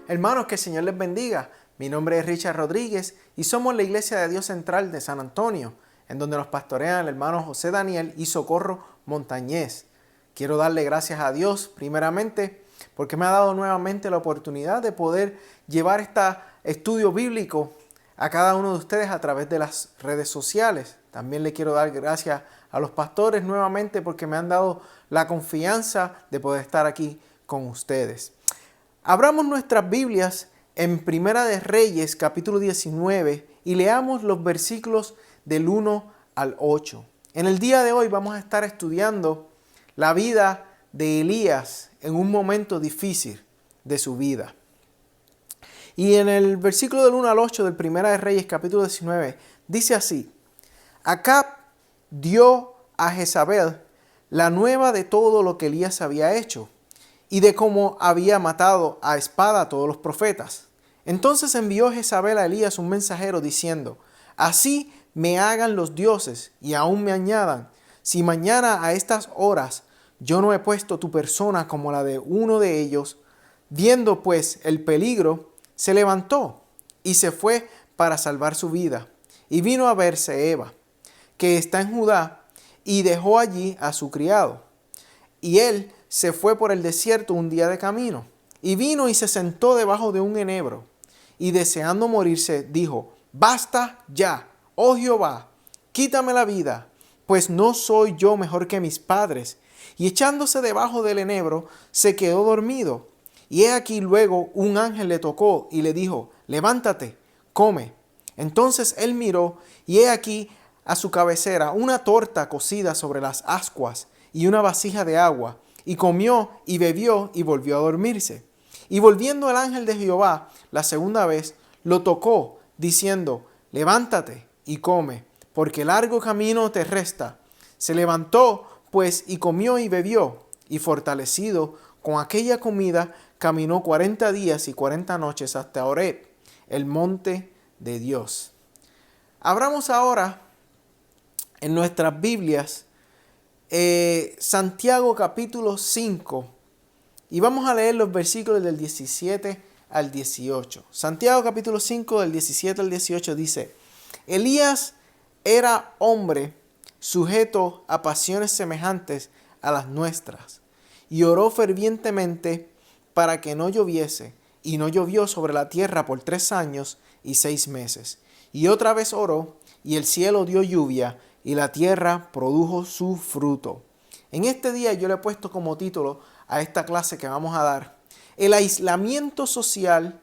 Hermanos, que el Señor les bendiga. Mi nombre es Richard Rodríguez y somos la Iglesia de Dios Central de San Antonio, en donde nos pastorean el hermano José Daniel y Socorro Montañez. Quiero darle gracias a Dios primeramente porque me ha dado nuevamente la oportunidad de poder llevar este estudio bíblico a cada uno de ustedes a través de las redes sociales. También le quiero dar gracias a los pastores nuevamente porque me han dado la confianza de poder estar aquí con ustedes. Abramos nuestras Biblias en Primera de Reyes, capítulo 19, y leamos los versículos del 1 al 8. En el día de hoy vamos a estar estudiando la vida de Elías en un momento difícil de su vida. Y en el versículo del 1 al 8 del Primera de Reyes, capítulo 19, dice así: Acab dio a Jezabel la nueva de todo lo que Elías había hecho y de cómo había matado a espada a todos los profetas. Entonces envió Jezabel a Elías un mensajero diciendo: Así me hagan los dioses y aún me añadan, si mañana a estas horas yo no he puesto tu persona como la de uno de ellos. Viendo pues el peligro, se levantó y se fue para salvar su vida. Y vino a Beer-seba, que está en Judá, y dejó allí a su criado. Y él se fue por el desierto un día de camino, y vino y se sentó debajo de un enebro, y deseando morirse, dijo: Basta ya, oh Jehová, quítame la vida, pues no soy yo mejor que mis padres. Y echándose debajo del enebro, se quedó dormido. Y he aquí luego un ángel le tocó y le dijo: Levántate, come. Entonces él miró, y he aquí a su cabecera una torta cocida sobre las ascuas y una vasija de agua. Y comió y bebió y volvió a dormirse. Y volviendo el ángel de Jehová la segunda vez, lo tocó, diciendo: Levántate y come, porque largo camino te resta. Se levantó, pues, y comió y bebió, y fortalecido con aquella comida, caminó 40 días y 40 noches hasta Horeb, el monte de Dios. Abramos ahora en nuestras Biblias Santiago capítulo 5 y vamos a leer los versículos del 17 al 18. Santiago capítulo 5 del 17 al 18 dice: Elías era hombre sujeto a pasiones semejantes a las nuestras, y oró fervientemente para que no lloviese, y no llovió sobre la tierra por 3 años y 6 meses. Y otra vez oró, y el cielo dio lluvia, y la tierra produjo su fruto. En este día yo le he puesto como título a esta clase que vamos a dar: el aislamiento social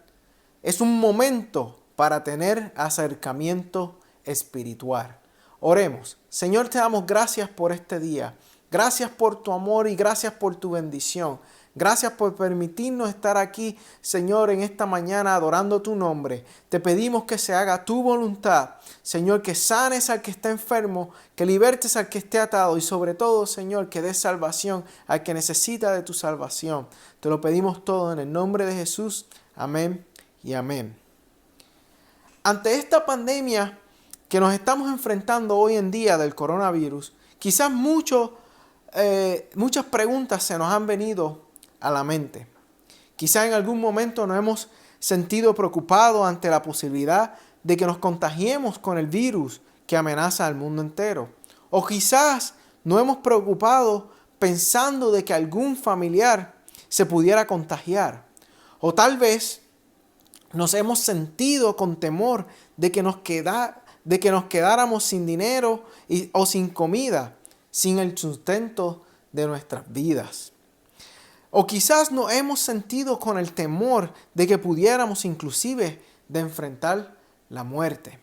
es un momento para tener acercamiento espiritual. Oremos. Señor, te damos gracias por este día. Gracias por tu amor y gracias por tu bendición. Gracias por permitirnos estar aquí, Señor, en esta mañana adorando tu nombre. Te pedimos que se haga tu voluntad. Señor, que sanes al que está enfermo, que libertes al que esté atado y sobre todo, Señor, que des salvación al que necesita de tu salvación. Te lo pedimos todo en el nombre de Jesús. Amén y amén. Ante esta pandemia que nos estamos enfrentando hoy en día del coronavirus, quizás muchas preguntas se nos han venido a la mente. Quizás en algún momento nos hemos sentido preocupados ante la posibilidad de que nos contagiemos con el virus que amenaza al mundo entero. O quizás nos hemos preocupado pensando de que algún familiar se pudiera contagiar. O tal vez nos hemos sentido con temor de que nos quedáramos sin dinero o sin comida, sin el sustento de nuestras vidas. O quizás nos hemos sentido con el temor de que pudiéramos inclusive de enfrentar la muerte.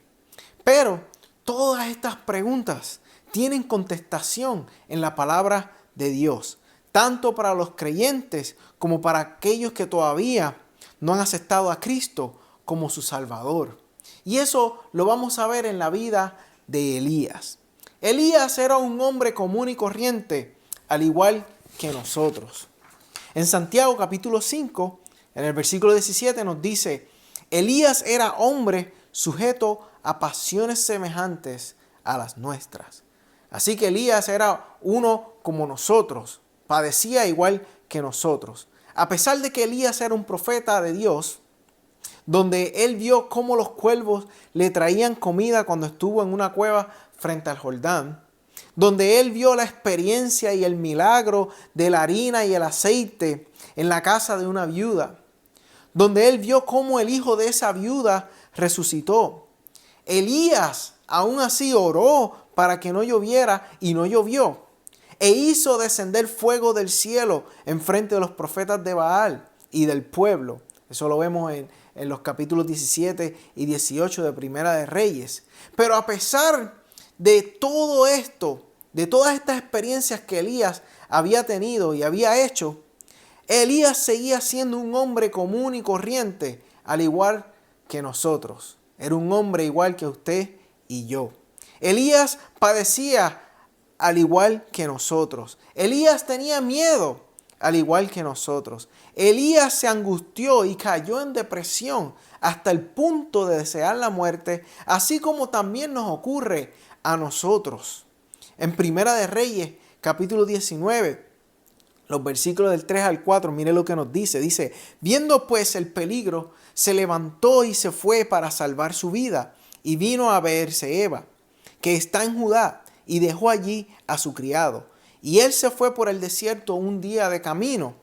Pero todas estas preguntas tienen contestación en la palabra de Dios, tanto para los creyentes como para aquellos que todavía no han aceptado a Cristo como su Salvador. Y eso lo vamos a ver en la vida de Elías. Elías era un hombre común y corriente, al igual que nosotros. En Santiago capítulo 5, en el versículo 17 nos dice: Elías era hombre sujeto a pasiones semejantes a las nuestras. Así que Elías era uno como nosotros, padecía igual que nosotros. A pesar de que Elías era un profeta de Dios, donde él vio cómo los cuervos le traían comida cuando estuvo en una cueva frente al Jordán, donde él vio la experiencia y el milagro de la harina y el aceite en la casa de una viuda, donde él vio cómo el hijo de esa viuda resucitó. Elías aún así oró para que no lloviera y no llovió, e hizo descender fuego del cielo en frente de los profetas de Baal y del pueblo. Eso lo vemos en los capítulos 17 y 18 de Primera de Reyes. Pero a pesar de todo esto, de todas estas experiencias que Elías había tenido y había hecho, Elías seguía siendo un hombre común y corriente, al igual que nosotros. Era un hombre igual que usted y yo. Elías padecía al igual que nosotros. Elías tenía miedo al igual que nosotros. Elías se angustió y cayó en depresión hasta el punto de desear la muerte, así como también nos ocurre a nosotros. En Primera de Reyes, capítulo 19, los versículos del 3 al 4, mire lo que nos dice. Dice, viendo pues el peligro, se levantó y se fue para salvar su vida, y vino a Beerseba, que está en Judá, y dejó allí a su criado. Y él se fue por el desierto un día de camino,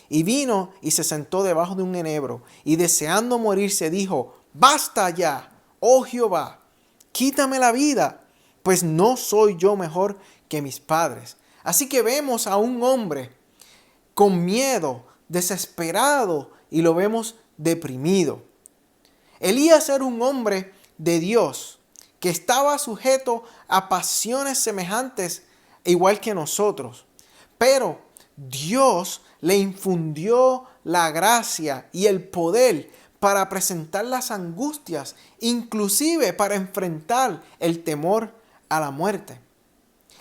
y vino y se sentó debajo de un enebro, y deseando morirse dijo, basta ya, oh Jehová, quítame la vida, pues no soy yo mejor que mis padres. Así que vemos a un hombre con miedo, desesperado, y lo vemos deprimido. Elías era un hombre de Dios que estaba sujeto a pasiones semejantes igual que nosotros. Pero Dios le infundió la gracia y el poder para presentar las angustias, inclusive para enfrentar el temor a la muerte.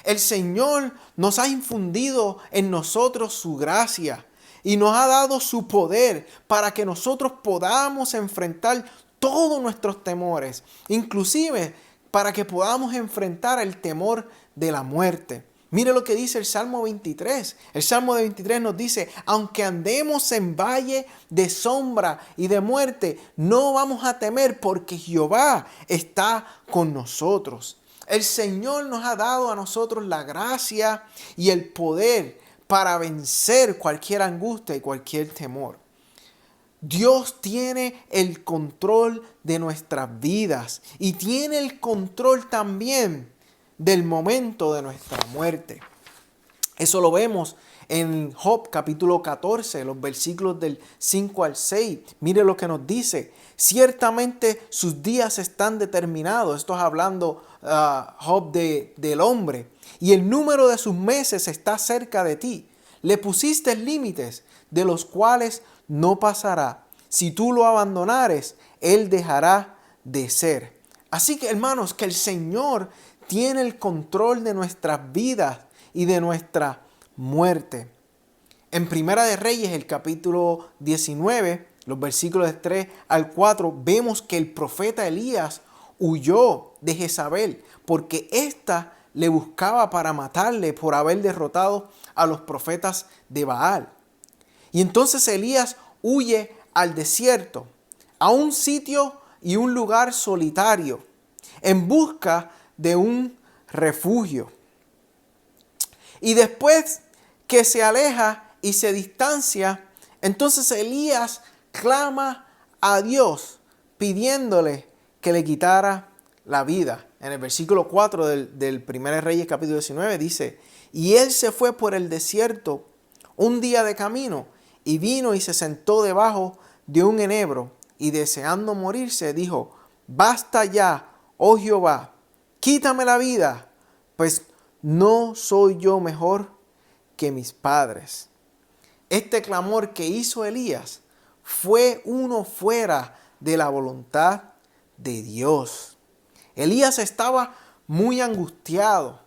El Señor nos ha infundido en nosotros su gracia y nos ha dado su poder para que nosotros podamos enfrentar todos nuestros temores, inclusive para que podamos enfrentar el temor de la muerte. Mire lo que dice el Salmo 23. El Salmo 23 nos dice, aunque andemos en valle de sombra y de muerte, no vamos a temer porque Jehová está con nosotros. El Señor nos ha dado a nosotros la gracia y el poder para vencer cualquier angustia y cualquier temor. Dios tiene el control de nuestras vidas y tiene el control también del momento de nuestra muerte. Eso lo vemos en Job capítulo 14, los versículos del 5 al 6. Mire lo que nos dice. Ciertamente sus días están determinados. Esto es hablando Job del hombre. Y el número de sus meses está cerca de ti. Le pusiste límites de los cuales no pasará. Si tú lo abandonares, él dejará de ser. Así que, hermanos, que el Señor tiene el control de nuestras vidas y de nuestra muerte. En Primera de Reyes, el capítulo 19, los versículos de 3 al 4, vemos que el profeta Elías huyó de Jezabel porque ésta le buscaba para matarle por haber derrotado a los profetas de Baal. Y entonces Elías huye al desierto, a un sitio y un lugar solitario, en busca de un refugio. Y después que se aleja y se distancia, entonces Elías clama a Dios pidiéndole que le quitara la vida. En el versículo 4 del 1 Reyes capítulo 19 dice, y él se fue por el desierto un día de camino y vino y se sentó debajo de un enebro y deseando morirse dijo, basta ya, oh Jehová, quítame la vida, pues no soy yo mejor que mis padres. Este clamor que hizo Elías fue uno fuera de la voluntad de Dios. Elías estaba muy angustiado,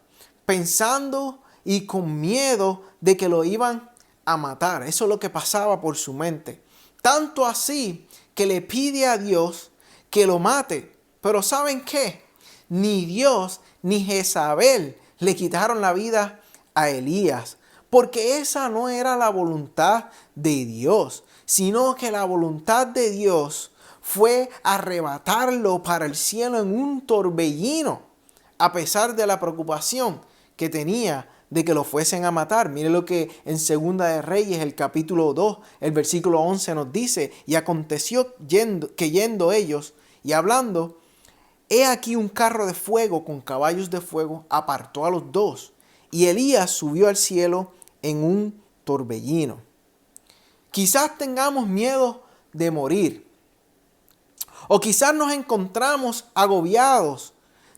pensando y con miedo de que lo iban a matar. Eso es lo que pasaba por su mente. Tanto así que le pide a Dios que lo mate. Pero ¿saben qué? Ni Dios ni Jezabel le quitaron la vida a Elías, porque esa no era la voluntad de Dios, sino que la voluntad de Dios fue arrebatarlo para el cielo en un torbellino, a pesar de la preocupación que tenía de que lo fuesen a matar. Mire lo que en Segunda de Reyes, el capítulo 2, el versículo 11 nos dice: y aconteció que yendo ellos y hablando, he aquí un carro de fuego con caballos de fuego apartó a los dos, y Elías subió al cielo en un torbellino. Quizás tengamos miedo de morir, o quizás nos encontramos agobiados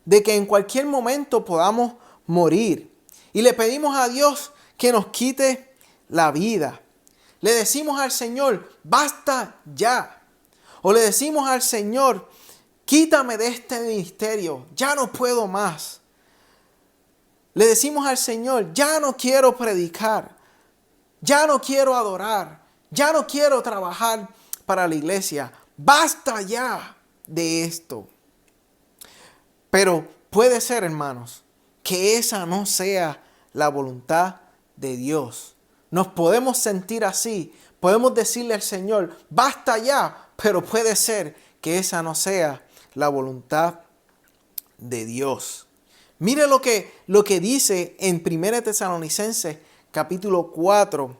de que en cualquier momento podamos morir, y le pedimos a Dios que nos quite la vida. Le decimos al Señor: basta ya. O le decimos al Señor: quítame de este ministerio, ya no puedo más. Le decimos al Señor: ya no quiero predicar, ya no quiero adorar, ya no quiero trabajar para la iglesia. Basta ya de esto. Pero puede ser, hermanos, que esa no sea la voluntad de Dios. Nos podemos sentir así. Podemos decirle al Señor: basta ya. Pero puede ser que esa no sea la voluntad de Dios. Mire lo que dice en 1 Tesalonicenses capítulo 4,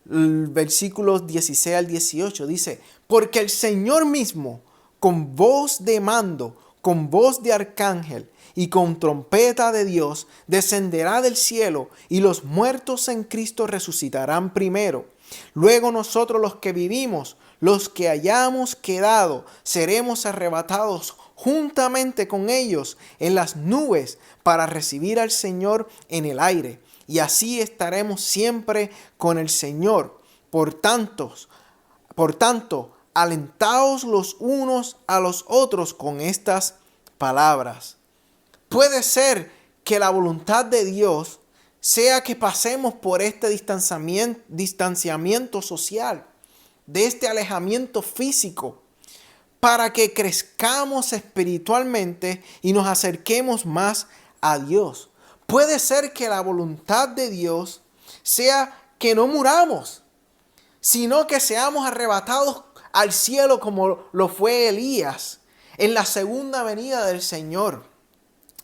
versículos 16 al 18. Dice: porque el Señor mismo, con voz de mando, con voz de arcángel y con trompeta de Dios, descenderá del cielo, y los muertos en Cristo resucitarán primero. Luego nosotros, los que vivimos, los que hayamos quedado, seremos arrebatados juntamente con ellos en las nubes para recibir al Señor en el aire. Y así estaremos siempre con el Señor. Por tanto, alentaos los unos a los otros con estas palabras. Puede ser que la voluntad de Dios sea que pasemos por este distanciamiento social, de este alejamiento físico, para que crezcamos espiritualmente y nos acerquemos más a Dios. Puede ser que la voluntad de Dios sea que no muramos, sino que seamos arrebatados al cielo como lo fue Elías en la segunda venida del Señor,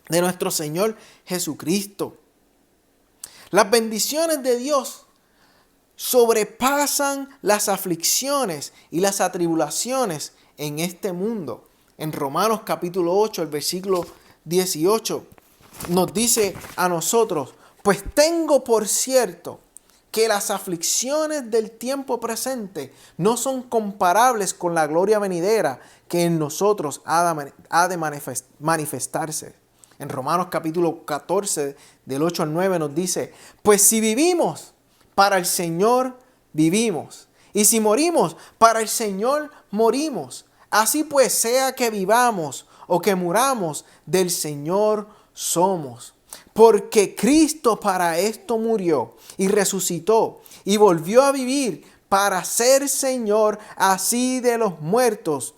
de nuestro Señor Jesucristo. Las bendiciones de Dios sobrepasan las aflicciones y las atribulaciones en este mundo. En Romanos capítulo 8, el versículo 18, nos dice a nosotros: pues tengo por cierto que las aflicciones del tiempo presente no son comparables con la gloria venidera que en nosotros ha de manifestarse. En Romanos capítulo 14, del 8 al 9 nos dice: pues si vivimos, para el Señor vivimos, y si morimos, para el Señor morimos. Así pues, sea que vivamos o que muramos, del Señor somos. Porque Cristo para esto murió y resucitó y volvió a vivir para ser Señor así de los muertos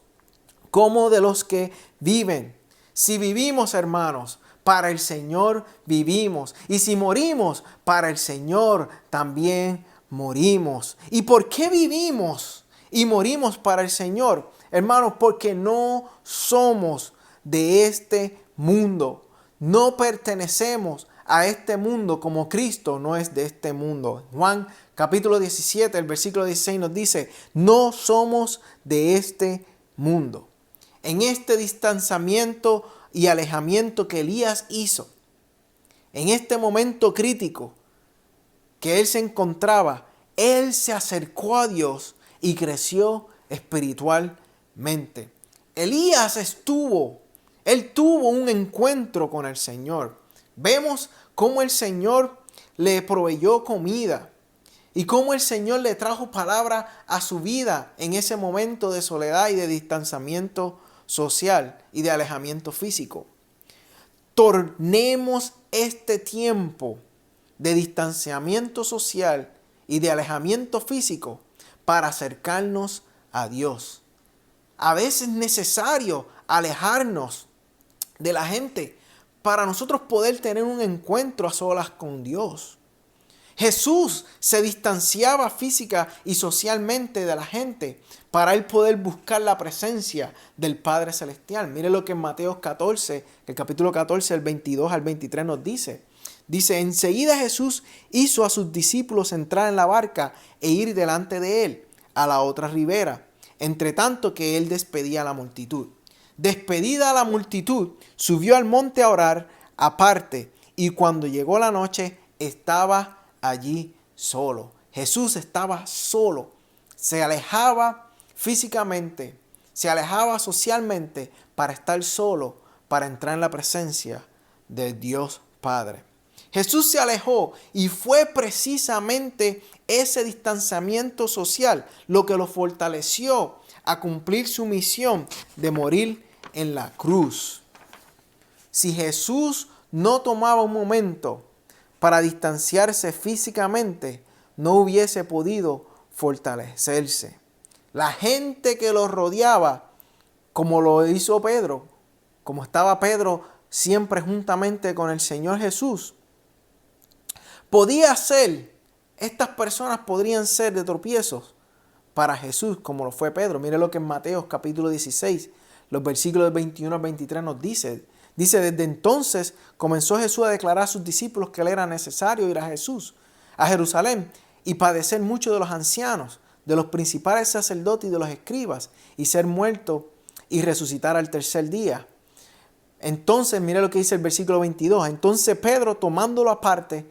como de los que viven. Si vivimos, hermanos, para el Señor vivimos. Y si morimos, para el Señor también morimos. ¿Y por qué vivimos y morimos para el Señor? Hermanos, porque no somos de este mundo. No pertenecemos a este mundo como Cristo no es de este mundo. Juan capítulo 17, el versículo 16 nos dice: no somos de este mundo. En este distanciamiento y alejamiento que Elías hizo, en este momento crítico que él se encontraba, él se acercó a Dios y creció espiritualmente. Elías él tuvo un encuentro con el Señor. Vemos cómo el Señor le proveyó comida y cómo el Señor le trajo palabra a su vida en ese momento de soledad y de distanciamiento social y de alejamiento físico. Tornemos este tiempo de distanciamiento social y de alejamiento físico para acercarnos a Dios. A veces es necesario alejarnos de la gente para nosotros poder tener un encuentro a solas con Dios. Jesús se distanciaba física y socialmente de la gente para él poder buscar la presencia del Padre Celestial. Mire lo que en Mateo 14, el capítulo 14, el 22 al 23 nos dice. Dice, enseguida Jesús hizo a sus discípulos entrar en la barca e ir delante de él a la otra ribera, entre tanto que él despedía a la multitud. Despedida a la multitud, subió al monte a orar aparte, y cuando llegó la noche estaba allí solo. Jesús estaba solo, se alejaba físicamente, se alejaba socialmente para estar solo, para entrar en la presencia de Dios Padre. Jesús se alejó y fue precisamente ese distanciamiento social lo que lo fortaleció a cumplir su misión de morir en la cruz. Si Jesús no tomaba un momento para distanciarse físicamente, no hubiese podido fortalecerse. La gente que lo rodeaba, como lo hizo Pedro, como estaba Pedro siempre juntamente con el Señor Jesús, estas personas podrían ser de tropiezos para Jesús, como lo fue Pedro. Mire lo que en Mateo capítulo 16, los versículos 21 al 23 nos dice. Dice, desde entonces comenzó Jesús a declarar a sus discípulos que le era necesario ir a Jerusalén, y padecer mucho de los ancianos, de los principales sacerdotes y de los escribas, y ser muerto y resucitar al tercer día. Entonces, mire lo que dice el versículo 22. Entonces Pedro, tomándolo aparte,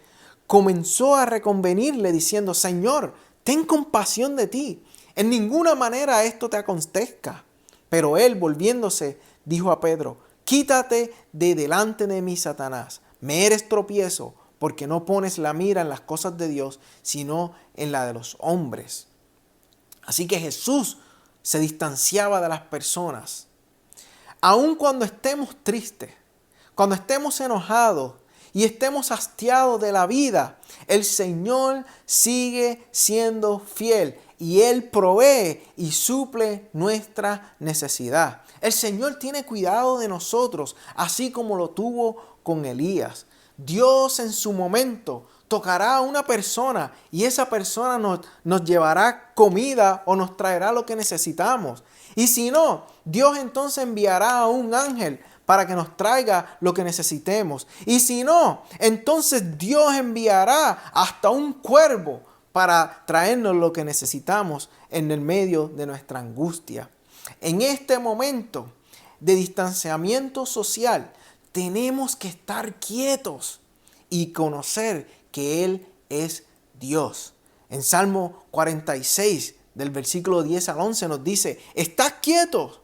comenzó a reconvenirle diciendo, Señor, ten compasión de ti. En ninguna manera esto te acontezca. Pero él, volviéndose, dijo a Pedro, quítate de delante de mí, Satanás. Me eres tropiezo, porque no pones la mira en las cosas de Dios, sino en la de los hombres. Así que Jesús se distanciaba de las personas. Aun cuando estemos tristes, cuando estemos enojados y estemos hastiados de la vida, el Señor sigue siendo fiel y Él provee y suple nuestra necesidad. El Señor tiene cuidado de nosotros, así como lo tuvo con Elías. Dios en su momento tocará a una persona y esa persona nos llevará comida o nos traerá lo que necesitamos. Y si no, Dios entonces enviará a un ángel para que nos traiga lo que necesitemos. Y si no, entonces Dios enviará hasta un cuervo para traernos lo que necesitamos en el medio de nuestra angustia. En este momento de distanciamiento social, tenemos que estar quietos y conocer que Él es Dios. En Salmo 46, del versículo 10 al 11 nos dice, estad quietos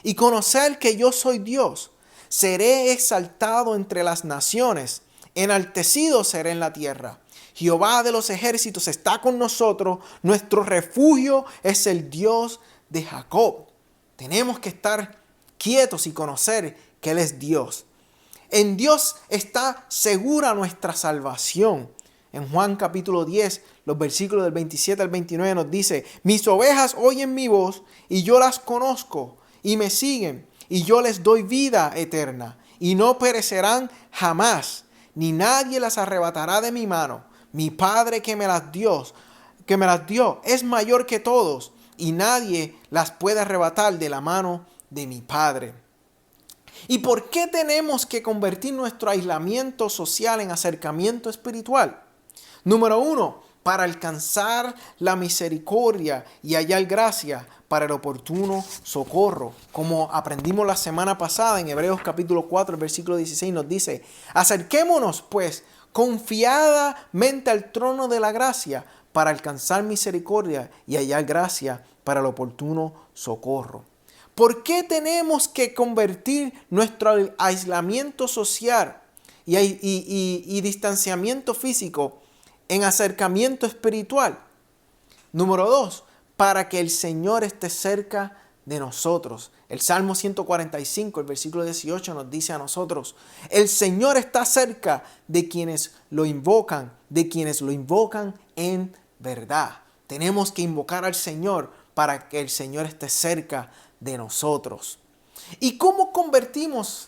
y conocer que yo soy Dios. Seré exaltado entre las naciones, enaltecido seré en la tierra. Jehová de los ejércitos está con nosotros, nuestro refugio es el Dios de Jacob. Tenemos que estar quietos y conocer que Él es Dios. En Dios está segura nuestra salvación. En Juan capítulo 10, los versículos del 27 al 29 nos dice, mis ovejas oyen mi voz y yo las conozco y me siguen y yo les doy vida eterna y no perecerán jamás, ni nadie las arrebatará de mi mano. Mi Padre que me las dio es mayor que todos y nadie las puede arrebatar de la mano de mi Padre. ¿Y por qué tenemos que convertir nuestro aislamiento social en acercamiento espiritual? Número 1, para alcanzar la misericordia y hallar gracia para el oportuno socorro. Como aprendimos la semana pasada en Hebreos capítulo 4, versículo 16 nos dice, acerquémonos pues confiadamente al trono de la gracia para alcanzar misericordia y hallar gracia para el oportuno socorro. ¿Por qué tenemos que convertir nuestro aislamiento social y distanciamiento físico en acercamiento espiritual? Número 2, para que el Señor esté cerca de nosotros. El Salmo 145, el versículo 18 nos dice a nosotros, el Señor está cerca de quienes lo invocan en verdad. Tenemos que invocar al Señor para que el Señor esté cerca de nosotros. ¿Y cómo convertimos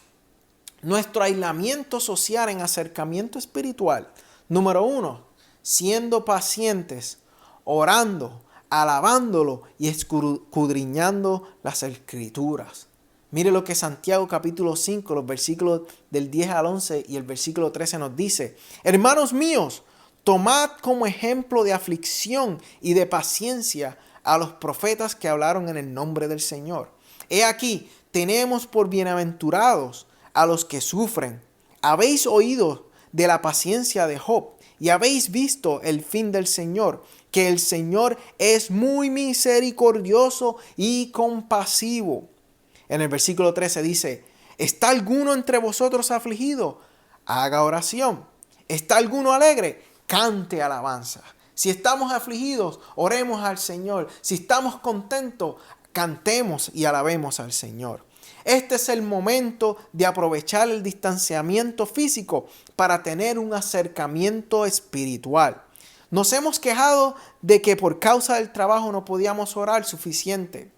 nuestro aislamiento social en acercamiento espiritual? Número 1, siendo pacientes, orando, alabándolo y escudriñando las Escrituras. Mire lo que Santiago capítulo 5, los versículos del 10 al 11 y el versículo 13 nos dice. Hermanos míos, tomad como ejemplo de aflicción y de paciencia a los profetas que hablaron en el nombre del Señor. He aquí, tenemos por bienaventurados a los que sufren. Habéis oído de la paciencia de Job y habéis visto el fin del Señor, que el Señor es muy misericordioso y compasivo. En el versículo 13 dice, ¿está alguno entre vosotros afligido? Haga oración. ¿Está alguno alegre? Cante alabanza. Si estamos afligidos, oremos al Señor. Si estamos contentos, cantemos y alabemos al Señor. Este es el momento de aprovechar el distanciamiento físico para tener un acercamiento espiritual. Nos hemos quejado de que por causa del trabajo no podíamos orar suficiente.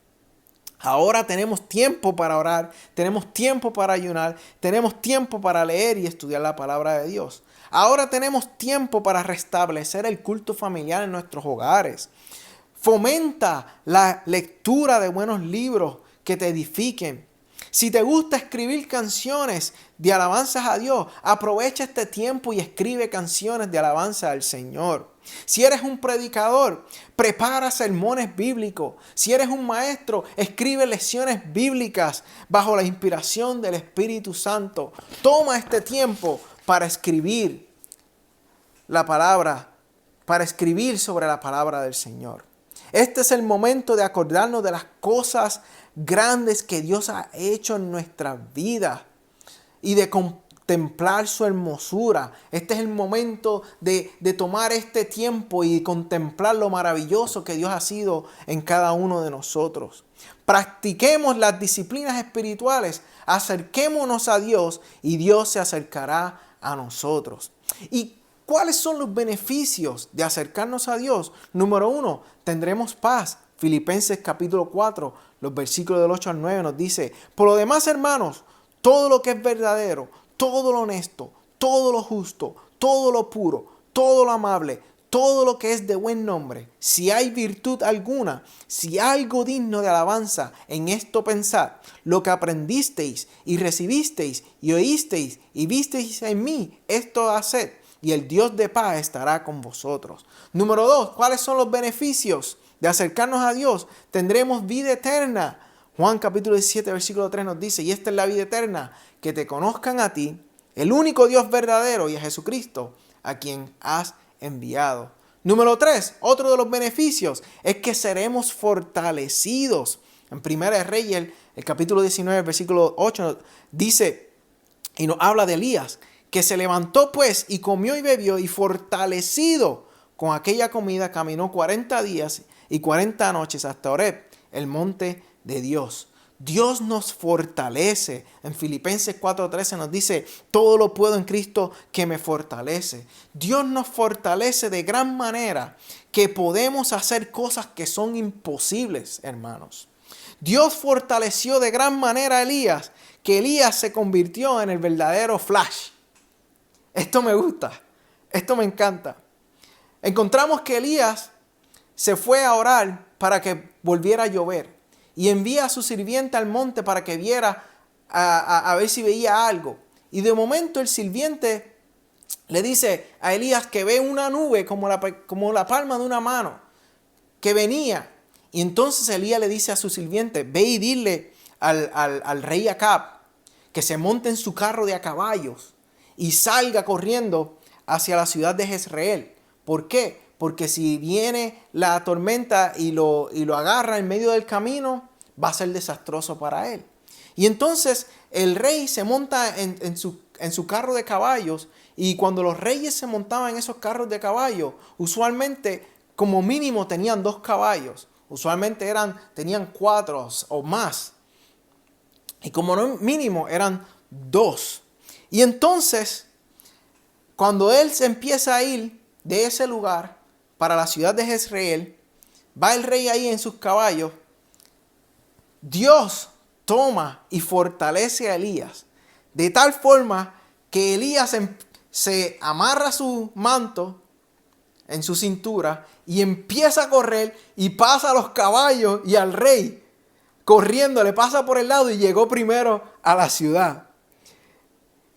Ahora tenemos tiempo para orar, tenemos tiempo para ayunar, tenemos tiempo para leer y estudiar la palabra de Dios. Ahora tenemos tiempo para restablecer el culto familiar en nuestros hogares. Fomenta la lectura de buenos libros que te edifiquen. Si te gusta escribir canciones de alabanzas a Dios, aprovecha este tiempo y escribe canciones de alabanza al Señor. Si eres un predicador, prepara sermones bíblicos. Si eres un maestro, escribe lecciones bíblicas bajo la inspiración del Espíritu Santo. Toma este tiempo para escribir la palabra, para escribir sobre la palabra del Señor. Este es el momento de acordarnos de las cosas grandes que Dios ha hecho en nuestra vida y de contemplar su hermosura. Este es el momento de tomar este tiempo y contemplar lo maravilloso que Dios ha sido en cada uno de nosotros. Practiquemos las disciplinas espirituales, acerquémonos a Dios y Dios se acercará a nosotros. ¿Y cuáles son los beneficios de acercarnos a Dios? Número 1, tendremos paz. Filipenses capítulo 4, los versículos del 8 al 9 nos dice, por lo demás, hermanos, todo lo que es verdadero, todo lo honesto, todo lo justo, todo lo puro, todo lo amable, todo lo que es de buen nombre, si hay virtud alguna, si algo digno de alabanza, en esto pensad, lo que aprendisteis y recibisteis y oísteis y visteis en mí, esto haced, y el Dios de paz estará con vosotros. Número 2, ¿cuáles son los beneficios de acercarnos a Dios? Tendremos vida eterna. Juan capítulo 17, versículo 3 nos dice, y esta es la vida eterna, que te conozcan a ti, el único Dios verdadero, y a Jesucristo, a quien has enviado. Número 3, otro de los beneficios es que seremos fortalecidos. En Primera de Reyes, el capítulo 19, versículo 8, dice, y nos habla de Elías, que se levantó pues y comió y bebió y fortalecido con aquella comida caminó 40 días y 40 noches hasta Horeb, el monte de Dios. Dios nos fortalece. En Filipenses 4:13 nos dice, todo lo puedo en Cristo que me fortalece. Dios nos fortalece de gran manera que podemos hacer cosas que son imposibles, hermanos. Dios fortaleció de gran manera a Elías, que Elías se convirtió en el verdadero Flash. Esto me gusta, esto me encanta. Encontramos que Elías se fue a orar para que volviera a llover y envía a su sirviente al monte para que viera a ver si veía algo. Y de momento el sirviente le dice a Elías que ve una nube como la palma de una mano que venía. Y entonces Elías le dice a su sirviente, ve y dile al rey Acab que se monte en su carro de a caballos y salga corriendo hacia la ciudad de Jezreel. ¿Por qué? Porque si viene la tormenta y lo agarra en medio del camino, va a ser desastroso para él. Y entonces el rey se monta en su carro de caballos, y cuando los reyes se montaban en esos carros de caballos, usualmente como mínimo tenían 2 caballos. Usualmente tenían 4 o más. Y como mínimo eran 2. Y entonces, cuando él se empieza a ir de ese lugar para la ciudad de Jezreel, va el rey ahí en sus caballos. Dios toma y fortalece a Elías de tal forma que Elías se amarra su manto en su cintura y empieza a correr y pasa a los caballos y al rey corriendo, le pasa por el lado y llegó primero a la ciudad.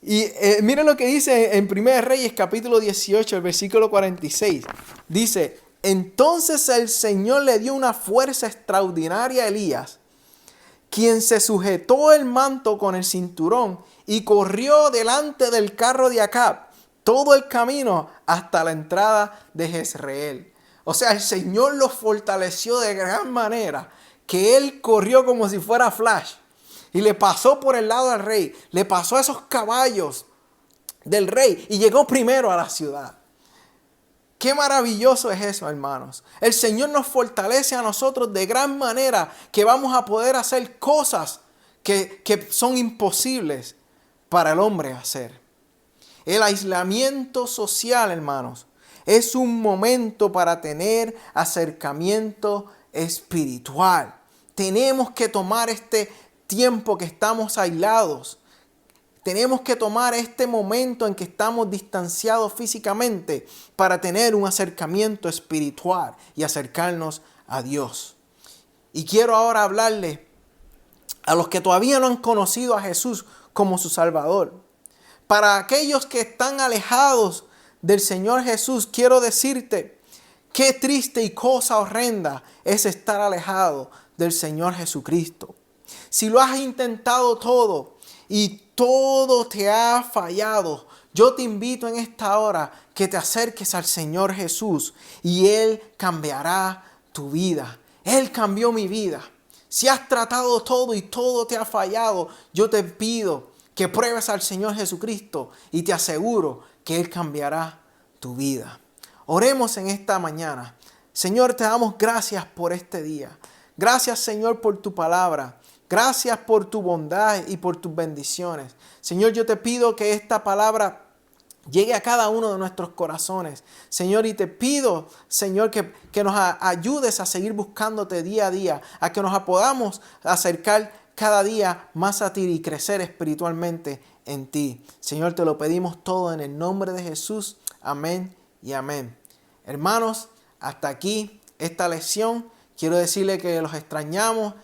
Y miren lo que dice en 1 Reyes capítulo 18, el versículo 46. Dice: entonces el Señor le dio una fuerza extraordinaria a Elías, quien se sujetó el manto con el cinturón y corrió delante del carro de Acab todo el camino hasta la entrada de Jezreel. O sea, el Señor lo fortaleció de gran manera que él corrió como si fuera Flash y le pasó por el lado al rey, le pasó a esos caballos del rey y llegó primero a la ciudad. Qué maravilloso es eso, hermanos. El Señor nos fortalece a nosotros de gran manera que vamos a poder hacer cosas que son imposibles para el hombre hacer. El aislamiento social, hermanos, es un momento para tener acercamiento espiritual. Tenemos que tomar este tiempo que estamos aislados. Tenemos que tomar este momento en que estamos distanciados físicamente para tener un acercamiento espiritual y acercarnos a Dios. Y quiero ahora hablarle a los que todavía no han conocido a Jesús como su Salvador. Para aquellos que están alejados del Señor Jesús, quiero decirte qué triste y cosa horrenda es estar alejado del Señor Jesucristo. Si lo has intentado todo y todo te ha fallado, yo te invito en esta hora que te acerques al Señor Jesús y Él cambiará tu vida. Él cambió mi vida. Si has tratado todo y todo te ha fallado, yo te pido que pruebes al Señor Jesucristo y te aseguro que Él cambiará tu vida. Oremos en esta mañana. Señor, te damos gracias por este día. Gracias, Señor, por tu palabra. Gracias por tu bondad y por tus bendiciones. Señor, yo te pido que esta palabra llegue a cada uno de nuestros corazones. Señor, y te pido, Señor, que nos ayudes a seguir buscándote día a día, a que nos podamos acercar cada día más a ti y crecer espiritualmente en ti. Señor, te lo pedimos todo en el nombre de Jesús. Amén y amén. Hermanos, hasta aquí esta lección. Quiero decirle que los extrañamos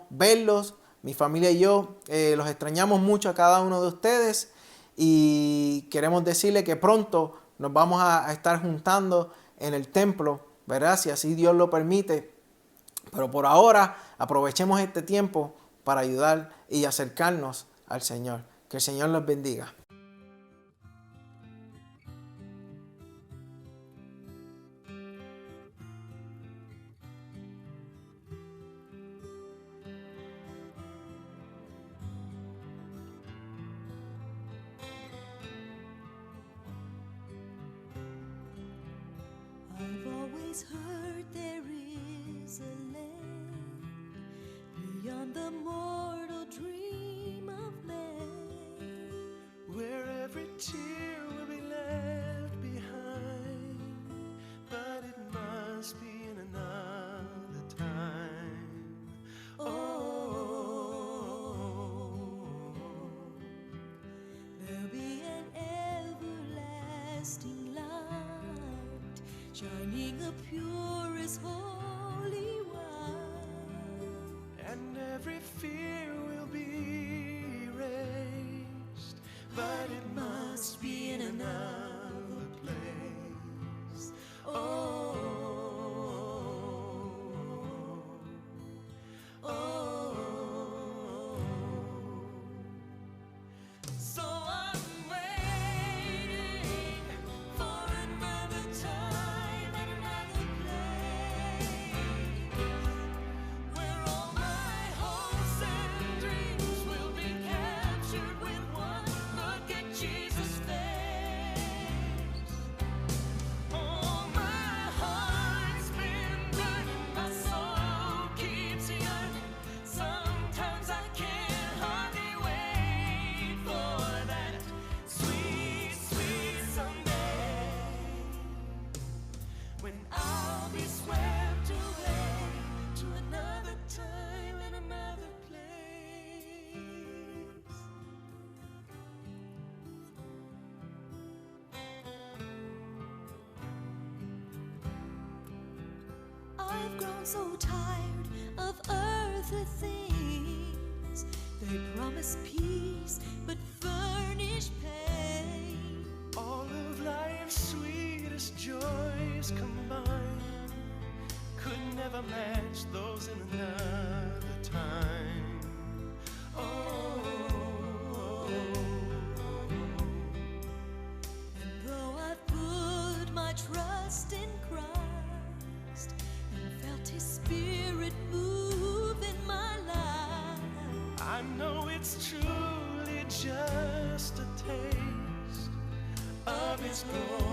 verlos. Mi familia y yo los extrañamos mucho a cada uno de ustedes y queremos decirle que pronto nos vamos a estar juntando en el templo, ¿verdad? Si así Dios lo permite. Pero por ahora aprovechemos este tiempo para ayudar y acercarnos al Señor. Que el Señor los bendiga. I've always heard there is a land beyond the mortal dream of man, where every tear will be left behind, but it must be in another time. there'll be an everlasting light shining a pure as holy white, And every fear will be erased, but it must be in another place. So I'm waiting for another time and another place where all my hopes and so tired of earthly things. They promise peace but furnish pain. All of life's sweetest joys combined could never match those in another time. Oh, And though I've put my trust in Christ and felt His Spirit move in my life, I know it's truly just a taste of His glory.